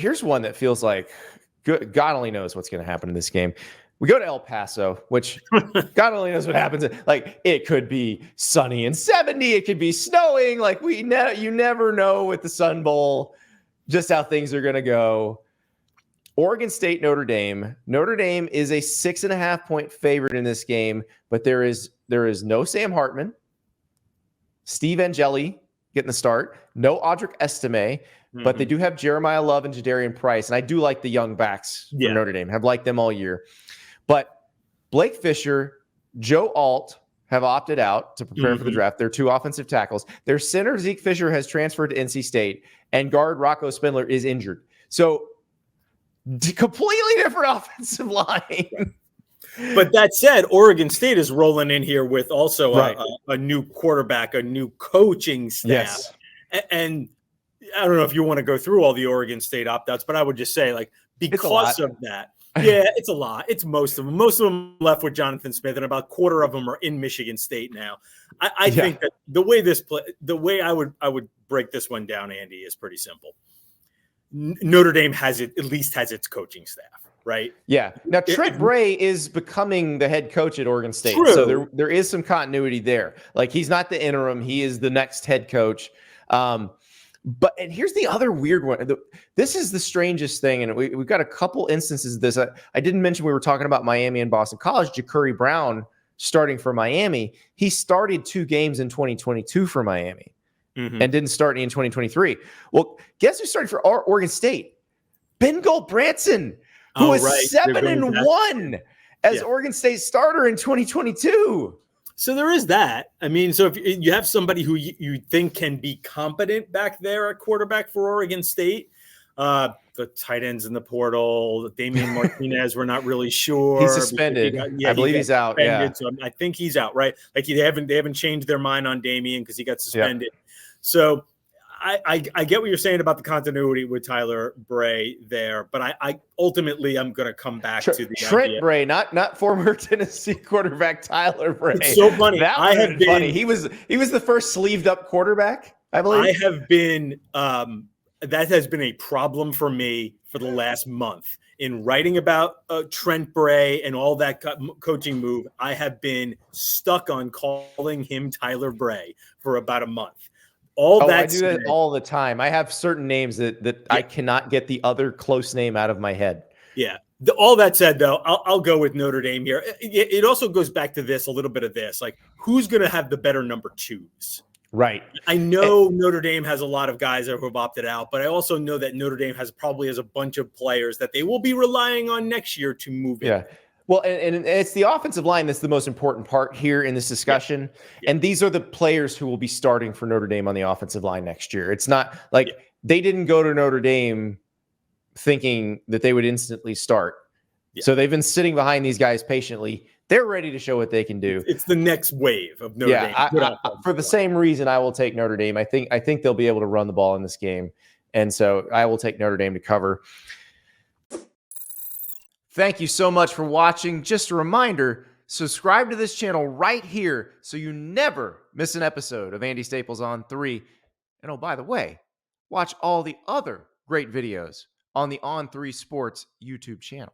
here's one that feels like God only knows what's going to happen in this game. We go to El Paso, which God only knows what happens. Like, it could be sunny and 70. It could be snowing. Like, you never know with the Sun Bowl just how things are going to go. Oregon State, Notre Dame. Notre Dame is a 6.5-point favorite in this game, but there is no Sam Hartman, Steve Angeli getting the start, no Audric Estime, but they do have Jeremiah Love and Jadarian Price, and I do like the young backs from Notre Dame. Have liked them all year. But Blake Fisher, Joe Alt have opted out to prepare for the draft. They're two offensive tackles. Their center, Zeke Fisher, has transferred to NC State, and guard Rocco Spindler is injured. So completely different offensive line. But that said, Oregon State is rolling in here with also a new quarterback, a new coaching staff. Yes. And I don't know if you want to go through all the Oregon State opt-outs, but I would just say, like, because of that, it's a lot. It's most of them. Most of them left with Jonathan Smith, and about a quarter of them are in Michigan State now. I think that the way I would break this one down, Andy, is pretty simple. Notre Dame at least has its coaching staff, right? Yeah. Now Trent Bray is becoming the head coach at Oregon State, true. So there is some continuity there. Like, he's not the interim; he is the next head coach. And here's the other weird one. This is the strangest thing, and we've got a couple instances of this. I didn't mention we were talking about Miami and Boston College. Ja'Curry Brown starting for Miami. He started 2 games in 2022 for Miami and didn't start any in 2023. Well, guess who started for Oregon State? Ben Gold-Branson, who was 7-1 as Oregon State starter in 2022. So there is that. I mean, so if you have somebody who you think can be competent back there at quarterback for Oregon State, the tight ends in the portal, Damian Martinez, we're not really sure. He's suspended. I believe he's out. Yeah. So I think he's out, right? Like, they haven't changed their mind on Damian because he got suspended. Yeah. So I get what you're saying about the continuity with Tyler Bray there, but I ultimately I'm going to come back to the Trent idea. Bray, not former Tennessee quarterback Tyler Bray. It's so funny. Funny. He was the first sleeved up quarterback, I believe. I have been that has been a problem for me for the last month in writing about Trent Bray and all that coaching move. I have been stuck on calling him Tyler Bray for about a month. I do that all the time. I have certain names that I cannot get the other close name out of my head. Yeah. All that said, though, I'll go with Notre Dame here. It also goes back to this, a little bit of this. Like, who's going to have the better number 2s? Right. I know Notre Dame has a lot of guys that have opted out, but I also know that Notre Dame probably has a bunch of players that they will be relying on next year to move in. Yeah. Well, and it's the offensive line that's the most important part here in this discussion. Yeah. And these are the players who will be starting for Notre Dame on the offensive line next year. It's not like they didn't go to Notre Dame thinking that they would instantly start. Yeah. So they've been sitting behind these guys patiently. They're ready to show what they can do. It's the next wave of Notre Dame. For the same reason, I will take Notre Dame. I think they'll be able to run the ball in this game. And so I will take Notre Dame to cover. Thank you so much for watching. Just a reminder, subscribe to this channel right here so you never miss an episode of Andy Staples On 3. And oh, by the way, watch all the other great videos on the On 3 Sports YouTube channel.